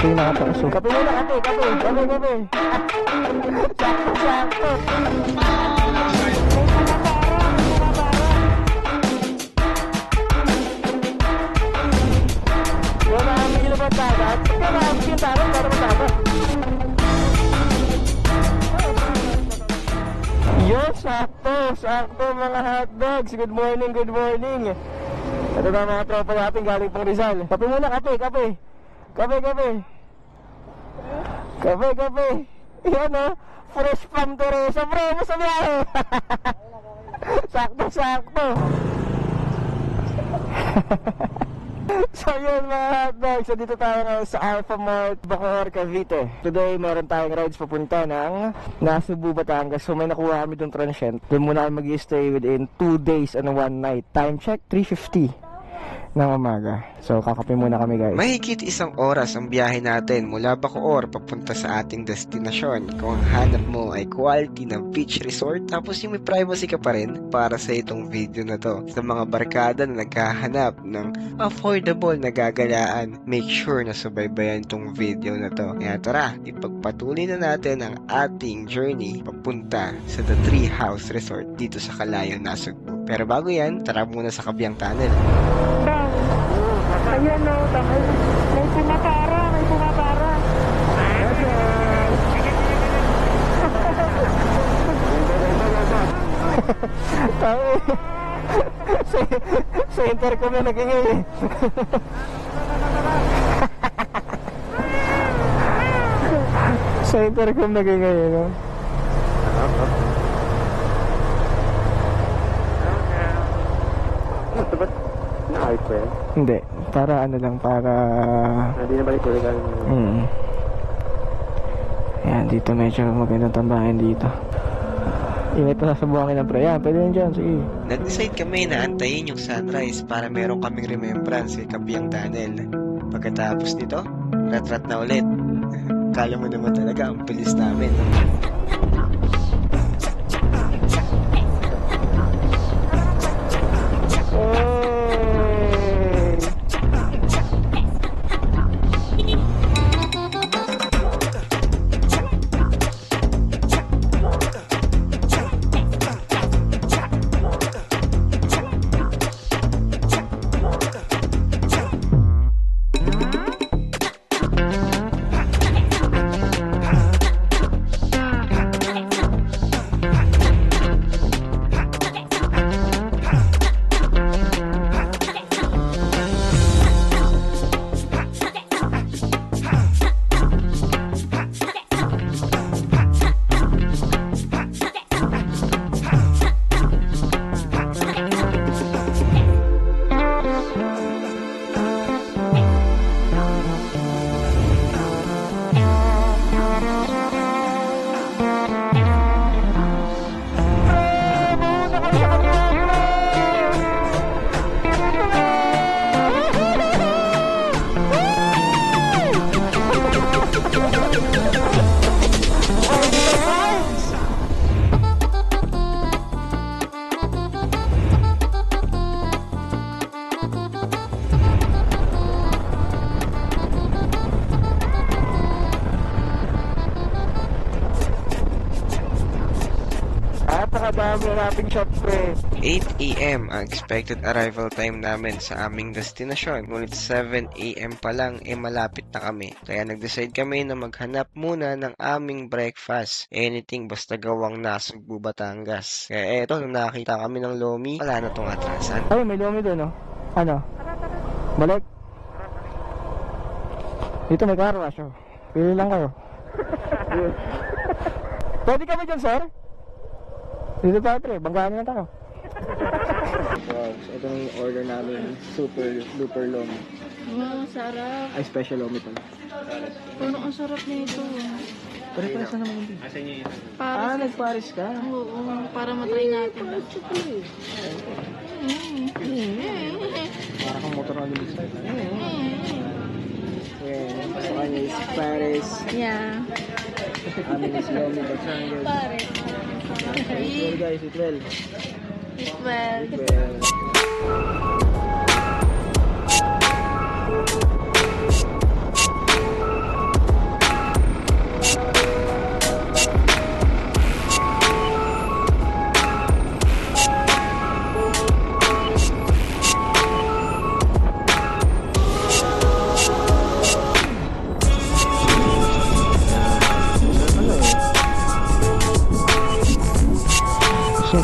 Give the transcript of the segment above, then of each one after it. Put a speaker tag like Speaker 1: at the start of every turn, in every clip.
Speaker 1: Ito yung nakataso. Kape muna, kape. Sakto. Wala kami ilabot dagat. Wala kami yung tarong para mataba. Yo, sakto mga hotdogs. Good morning. Ito na mga tropa natin galing pang Rizal. Kape muna, kape. Yan o, fresh from Teresa. Bro, sa biyahe. Sakto. So yun mga hotdogs, so dito tayo ngayon sa Alpha Mart, Bacoor, Cavite. Today meron tayong rides papunta ng Nasugbu, Batangas. So may nakuha kami doon transient. Doon muna kami mag-stay within 2 days and 1 night. Time check, 3:50 ng umaga. So kakape muna kami guys.
Speaker 2: Mahigit 1 oras ang biyahe natin mula Bacoor papunta sa ating destinasyon. Kung ang hanap mo ay quality na beach resort, tapos yung may privacy ka pa rin, para sa itong video na to. Sa mga barkada na naghahanap ng affordable na gagalaan, make sure na subaybayan itong video na to. Kaya tara, ipagpatuloy na natin ang ating journey papunta sa The Tree House Resort dito sa Calayo, Nasugbu. Pero bago yan, tara muna sa Kabiang Tunnel.
Speaker 1: Ayan o, may pumapara. Tayo sa intercom na nagingay eh. Sa intercom nagingay eh, no?
Speaker 3: Nakayos pa yan?
Speaker 1: Hindi, para ano lang, para...
Speaker 3: Hindi na balik ko rin.
Speaker 1: Ayan, dito medyo magandang tambahin dito. Init pa sa buhangin ng pre. Yan, pwede yan dyan, sige.
Speaker 2: Nag-decide kami na antayin yung sunrise para meron kaming remembrance kay Kabiang Tunnel. Pagkatapos nito, rat-rat na ulit. Kala mo naman talaga ang bilis namin.
Speaker 1: Napakadami na nating shop pre.
Speaker 2: 8 AM ang expected arrival time namin sa aming destinasyon. Ngunit 7 AM pa lang malapit na kami. Kaya nag-decide kami na maghanap muna ng aming breakfast. Anything basta gawang Nasugbu, Batangas. Kaya eto, nung nakakita kami ng Lomi, wala na tong atrasan.
Speaker 1: Ay, may Lomi doon, no? Ano? Balik? Dito may car wash, oh. Pili lang kayo. Pwede kami dyan, sir? Dito tayo, pre. Banggaan na tayo. Wow, ito yung order namin. Super duper lomi.
Speaker 4: Wow, sarap.
Speaker 1: Ay, special lomi pala.
Speaker 4: Parang ang sarap nito.
Speaker 1: Pare-pares na naman hindi.
Speaker 4: Para
Speaker 1: nag-Paris ka?
Speaker 4: Oo, para matry natin.
Speaker 1: Para kang motor na lilis. Ayan, sa kanya is Paris.
Speaker 4: Yeah.
Speaker 1: Amin is lomi, Batangas.
Speaker 4: Pares.
Speaker 1: Eat well, guys, eat well.
Speaker 4: Eat well.
Speaker 1: Eat well.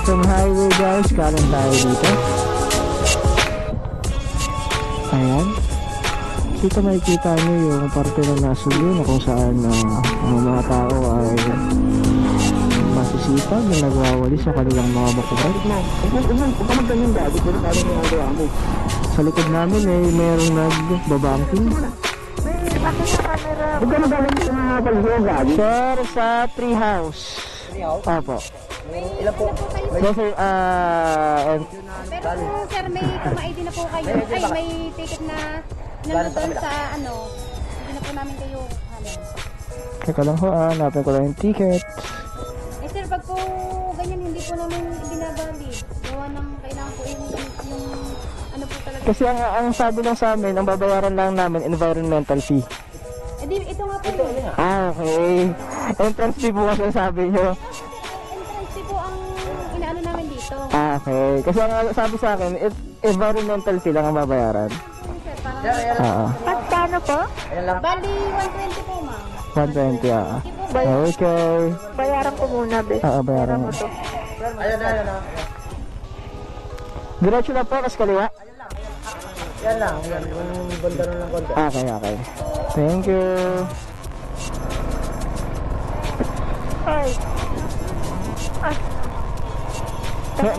Speaker 1: Quezon Highway guys, kanan tayo dito. Ayan. Dito makikita nyo yung parte ng Nasugbu na kung saan ang mga tao ay masisipag na nagwawali sa kanilang mga bakuran. Sa likod namin ay merong nagbabangking. Sir, sa Treehouse. Opo.
Speaker 5: Ilan po kayo?
Speaker 1: Yes, sir.
Speaker 5: Pero kung sir, may ID na po kayo. Ay, may ticket na nandun sa ano. Hindi na po namin kayo halos.
Speaker 1: Teka lang ho, hanapin ko lang yung ticket.
Speaker 5: Eh sir, pag po ganyan, hindi po namin binabali. Gawa ng kailangan po yung ano po talaga.
Speaker 1: Kasi ang sabi lang sa amin, ang babayaran lang namin, environmental fee.
Speaker 5: Eh di, ito nga po yun.
Speaker 1: Okay. Entrance fee po kasi ang sabi nyo.
Speaker 5: Entrance fee po ang inaano namin dito.
Speaker 1: Okay. Kasi ang sabi sa akin, environmental fee lang ang babayaran.
Speaker 5: Sir, parang
Speaker 1: Oo.
Speaker 4: Paano po?
Speaker 5: bali 120 po ma'am.
Speaker 1: 120, Okay.
Speaker 4: Bayaran ko muna, be.
Speaker 1: Oo, bayaran mo. Diretso na po, kas kaliwa?
Speaker 3: Yan lang, yung banda lang konti.
Speaker 1: Okay. Thank you.
Speaker 4: Ay.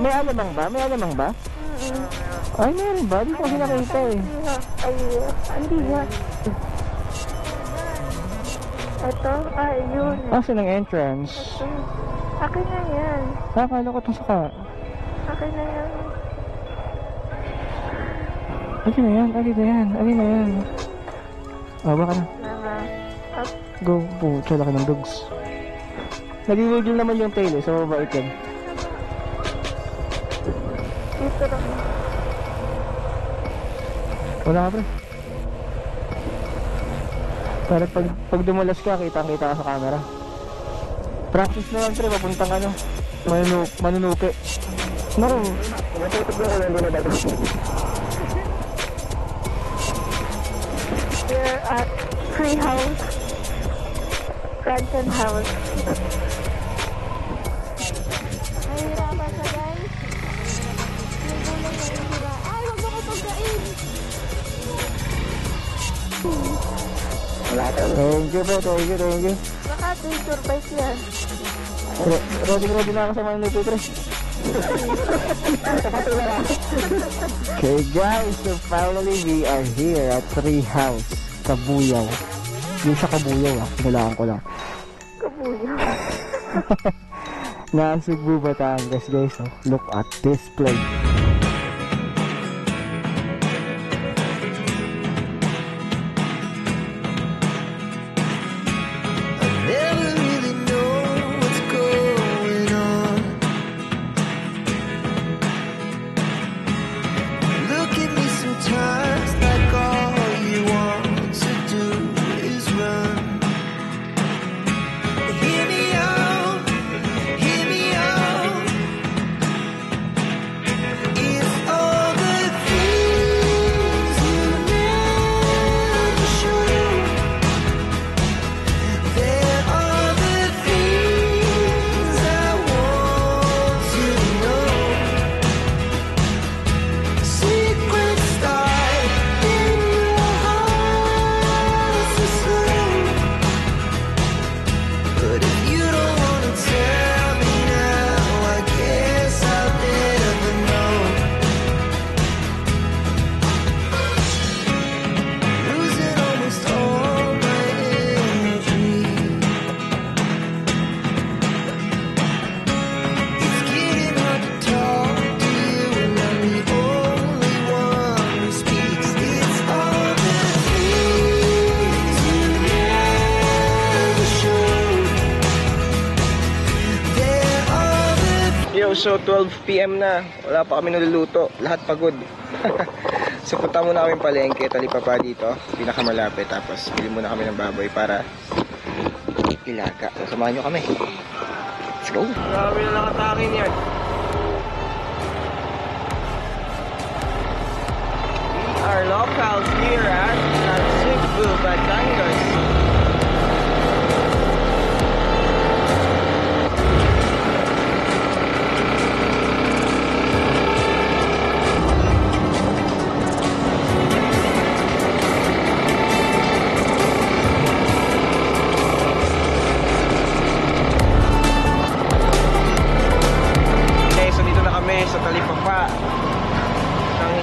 Speaker 1: May alamang ba? Ay, meron ba? Di ko kasi nakita eh.
Speaker 4: Ay, hindi yan. Ito, yun.
Speaker 1: Saan ang entrance?
Speaker 4: Akin na yan.
Speaker 1: Akala ko itong saka.
Speaker 4: Akin na yan.
Speaker 1: Akin na yan. Baka na. Go, puto, laki ng dogs. Nag-wiggle naman yung tail eh, so mabait yan.
Speaker 4: Dito lang.
Speaker 1: Wala ka pre. Para pag dumulas ka, kitang-kita ka sa camera. Practice na lang pre, papuntang ano, manunupi. Naku.
Speaker 4: We're at Treehouse. Branson House. Nahihirapan siya guys. Ay, wag mo ko pagkain.
Speaker 1: Thank you pre, thank you.
Speaker 4: Baka survive yan.
Speaker 1: Ready na ako sa manunupi pre. Okay guys, so finally we are here at Treehouse, Kabuyaw. Yung sa Kabuyaw pinalaan ko lang.
Speaker 4: Kabuyaw.
Speaker 1: Nasugbu, Batangas guys, look at this place. So 12 PM na, wala pa kami naluluto, lahat pagod. So punta muna kami palengke, talipapa dito, pinakamalapit, tapos bili muna kami ng baboy para ilaga. So samahan nyo kami. Let's go! Marami na nakatakin yan. We are locals here at Nasugbu, Batangas.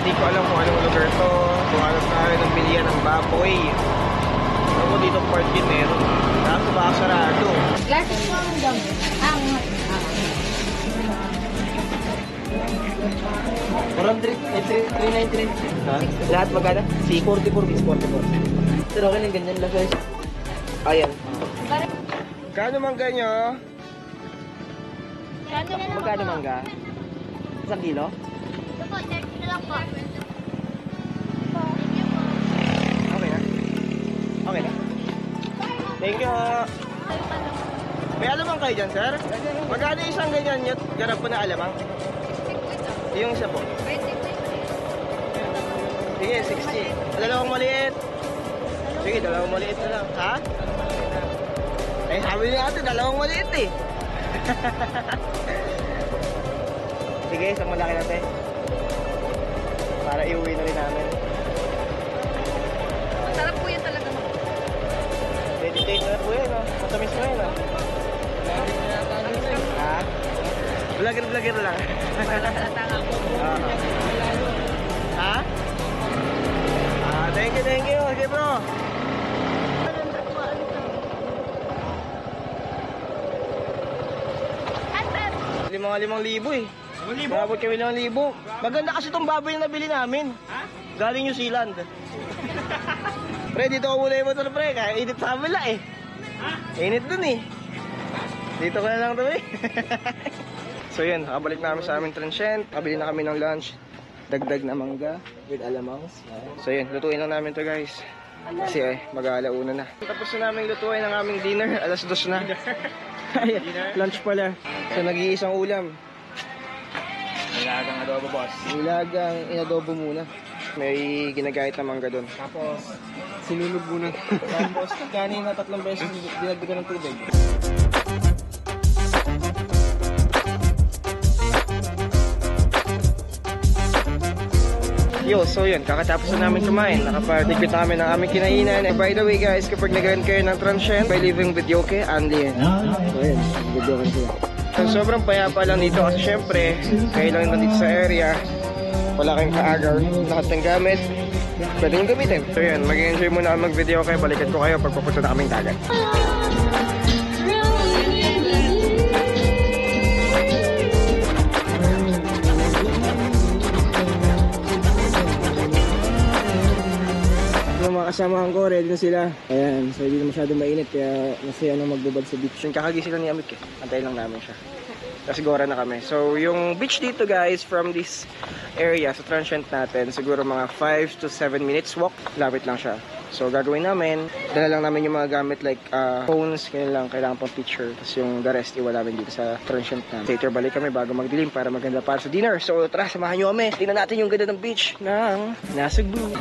Speaker 2: Hindi ko alam kung anong lugar to. Kuhanap tayo ng bilihan ng baboy. Ako dito part din meron. Kaso baka sarado.
Speaker 5: Glasses po ang dam.
Speaker 3: Parang 393.
Speaker 2: Ha? Lahat magkano? Si
Speaker 3: 44 is 44. Pero okay lang ganyan lang guys.
Speaker 2: Ayan. Kano mangga nyo? Magkano mangga? 1 kilo? Okay na? Okay na? Thank you! May alamang kayo dyan, sir? Magkano isang ganyan yun? Garap po na alamang? Yung isa po? Sige, 60. Dalawang maliit. Sige, dalawang maliit na lang. Ha? Eh, sabi niya ate, dalawang maliit eh. Sige, isang malaki natin. Para iuwi na rin namin.
Speaker 5: Masarap po yan talaga.
Speaker 2: Dedicated na po yun, no? Matamis mo yun, no? Ha? Vlogger lang. Ha? Thank you. Okay, bro. Limang libo eh. 5,000? Mabot kami 5,000. Maganda kasi itong baboy na nabili namin. Galing New Zealand. Pre, dito ko muna yung motor, pre. Kaya init sa kabila eh. Init dun eh. Dito ko na lang to eh. So yun, nakabalik namin sa aming transient. Kabili na kami ng lunch. Dagdag na mangga with alamangs. So yun, lutuin lang namin to guys. Kasi mag-aalauna na. Tapos na namin lutuin ang aming dinner. 2:00 na. Lunch pala. So nag-iisang ulam.
Speaker 1: Nilagang adobo, boss.
Speaker 2: Nilagang inadobo muna. May ginagayat na mangga doon.
Speaker 1: Tapos,
Speaker 2: Sinulog muna.
Speaker 1: tapos kanina 3 beses dinagdagan ng tubig.
Speaker 2: Yo, so yun, kakatapos na namin kumain. Nakapag-debut namin ng aming kinainan. And by the way guys, kapag nag-rent kayo ng transient, by leaving videoke, Andy. So yun, videoke sila. So, sobrang payapa lang dito kasi syempre, kayo lang nandito sa area. Wala kayong kaagaw, lahat ng gamit. Pwede nyo gamitin. So yun, mag-enjoy muna ako mag-videoke. Balikan ko kayo pag papunta na kaming dagat. Yung mga kasamahan ko, ready na sila. Ayan, so hindi na masyado mainit kaya masaya na magbubad sa beach. Yung kakagising lang ni Amik eh. Antayin lang namin siya. Kasi gora na kami. So yung beach dito guys, from this area, sa transient natin, siguro mga 5 to 7 minutes walk. Lapit lang siya. So gagawin namin, dala lang namin yung mga gamit like phones, kaya lang kailangan pang picture. Tapos yung the rest, iwan namin dito sa transient namin. Later balik kami bago magdilim para maganda para sa dinner. So tara, samahan nyo kami. Tingnan natin yung ganda ng beach ng Nasugbu.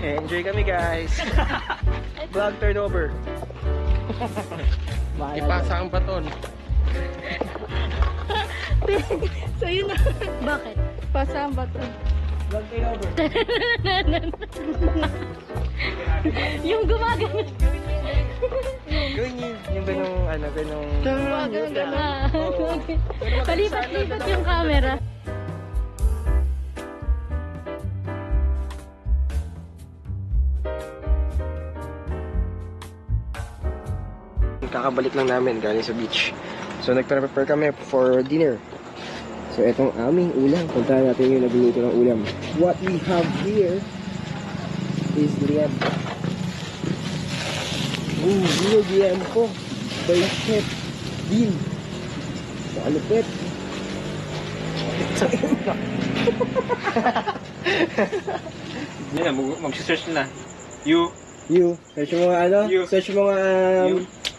Speaker 2: Enjoy kami guys. Vlog turnover.
Speaker 1: Ipasa ang baton.
Speaker 5: So yun na. Bakit? Pasang baton.
Speaker 2: Vlog turnover.
Speaker 5: Yung gumagano.
Speaker 2: Gawin yun. Yung ganong, ganong...
Speaker 5: Gumagano. Palipat-lipat yung camera.
Speaker 2: Kakabalik lang namin galing sa beach. So nagprepare kami for dinner. So etong aming ulam. Puntahan natin yung nagluluto ng ulam. What we have here is liam. Liam po. By Chef Dean. Malupit.
Speaker 1: Hindi na, mag-search na. You.
Speaker 2: Search mo nga Search mo nga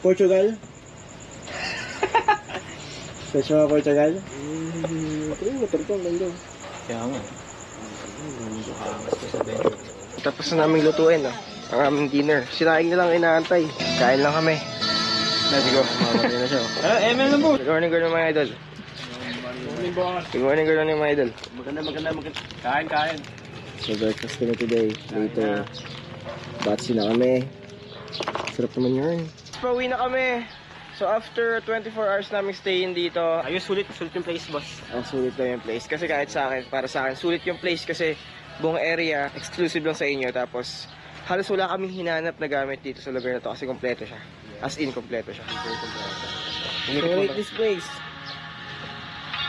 Speaker 2: Portugal. Search mo nga Portugal. Ito yung motor ko, ganda.
Speaker 1: Kaya nga.
Speaker 2: Tapos na naming lutuin ang aming dinner. Sinaing nilang inaantay. Kain lang kami. Let's go. Mamatay na siya.
Speaker 1: Emel na po.
Speaker 2: Good morning, mga idol. Good morning, mga idol.
Speaker 1: Maganda. Kain.
Speaker 2: So breakfast kami today. Later, batsi na kami. Sarap naman yun. Pauwi na kami.
Speaker 1: So after 24 hours namin stayin dito,
Speaker 6: Ayos, sulit yung place, boss.
Speaker 1: ang sulit lang yung place. Kasi kahit sa akin, para sa akin, sulit yung place kasi buong area, exclusive lang sa inyo. Tapos, halos wala kaming hinanap na gamit dito sa lugar na to kasi kompleto siya. As in, kompleto siya. So, rate this place.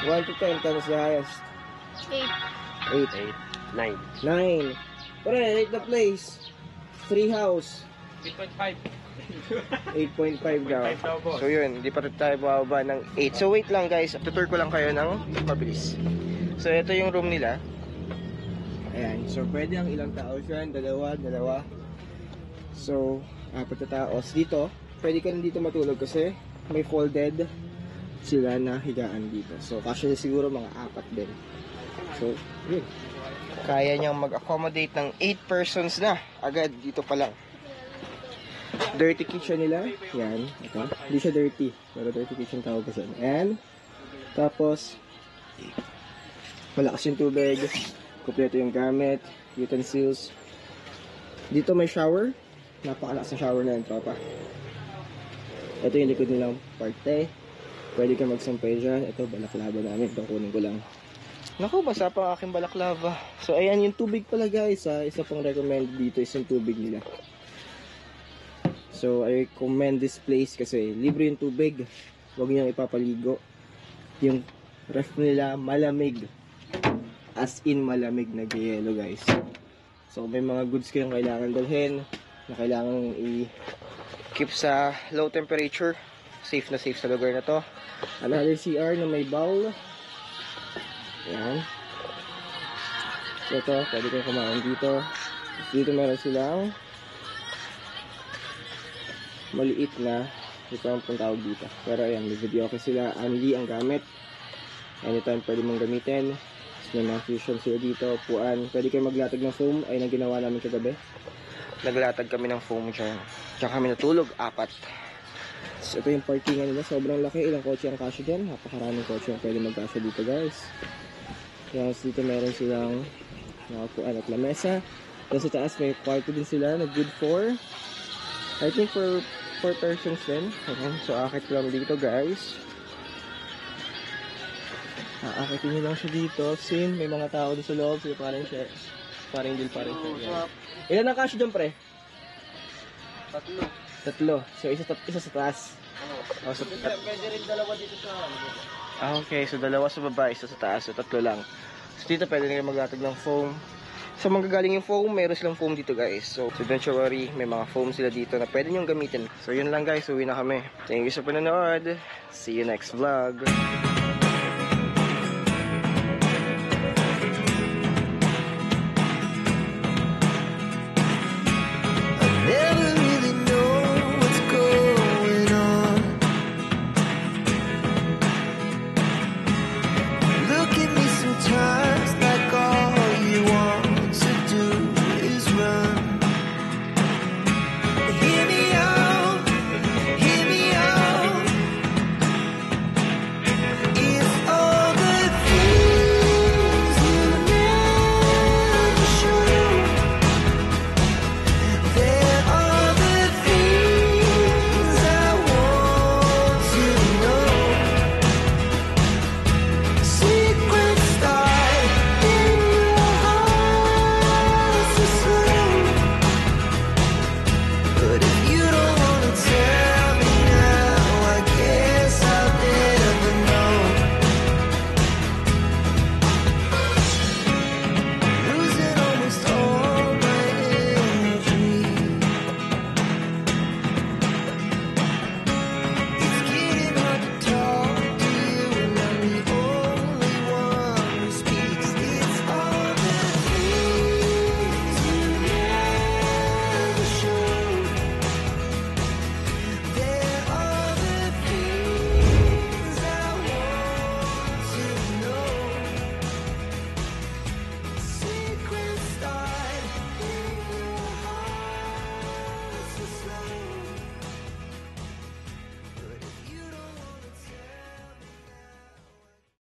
Speaker 1: 1 to 10, times the highest. 8.
Speaker 6: 9.
Speaker 1: 9. Pre, rate the place. Free house.
Speaker 6: 8.5.
Speaker 1: 8.5 daw.
Speaker 6: 8.5 daw, boss.
Speaker 1: So yun, hindi pa rin tayo bababa ng 8. So wait lang guys, tutur ko lang kayo ng mabilis. So ito yung room nila. Ayan, so pwede ang ilang tao dyan, dalawa. So, 4 na tao. So, dito, pwede ka rin dito matulog kasi may folded sila na higaan dito. So kasya siguro mga 4 din. So, yun. Kaya niyang mag-accommodate ng 8 persons na agad dito pa lang. Dirty kitchen nila. Yan. Ito. Hindi siya dirty. Pero dirty kitchen tawag kasi. And, tapos, malakas yung tubig. Kompleto yung gamit. Utensils. Dito may shower. Napakalakas ng shower na yun, papa. Ito yung likod nilang parte. Pwede ka magsampay dyan. Ito, balaklava namin. Ito, kunin ko lang. Naku, basa pa ang aking balaklava. So, ayan yung tubig pala guys. Isa pang recommend dito is yung tubig nila. So, I recommend this place kasi libre yung tubig. Huwag niyang ipapaligo. Yung ref nila malamig. As in malamig na yelo guys. So, may mga goods kayong kailangan dalhin na kailangan i-keep sa low temperature. Safe na safe sa lugar na to. Another CR na may bowl. Ayan. So, ito, pwede kayong kumain dito. Dito meron silang maliit na ito ang tawag dito. Pero ayan, may video okay sila. Only ang gamit. Anytime pwede mong gamitin. May mga fusion sila dito. Upuan. Pwede kayo maglatag ng foam. Ay, nang ginawa namin kagabi. Naglatag kami ng foam dyan. Tsaka kami natulog. 4. So, ito yung parkingan nila. Sobrang laki. Ilang kotse ang kasya dyan. Napakaraming kotse ang pwede magkasya dito guys. Tapos dito meron silang nakapuan at lamesa. Tapos sa taas may kwarto din sila na good for I think for 4 persons din. Ayan. So akit lang dito guys. Aakitin nyo lang siya dito. Sin, may mga tao din sa loob. So parang siya. Parang din parang siya. Ilan ang kasya dyan pre? 3. So isa sa taas. Oh, so,
Speaker 3: Pwede rin dalawa dito sa
Speaker 1: okay, so 2 sa baba, isa sa taas, so 3 lang. So dito pwede nyo maglatag ng foam. Sa manggagaling yung foam, meron silang foam dito guys. So don't you worry, may mga foam sila dito na pwede nyo gamitin. So yun lang guys, uwi na kami. Thank you sa panonood. See you next vlog.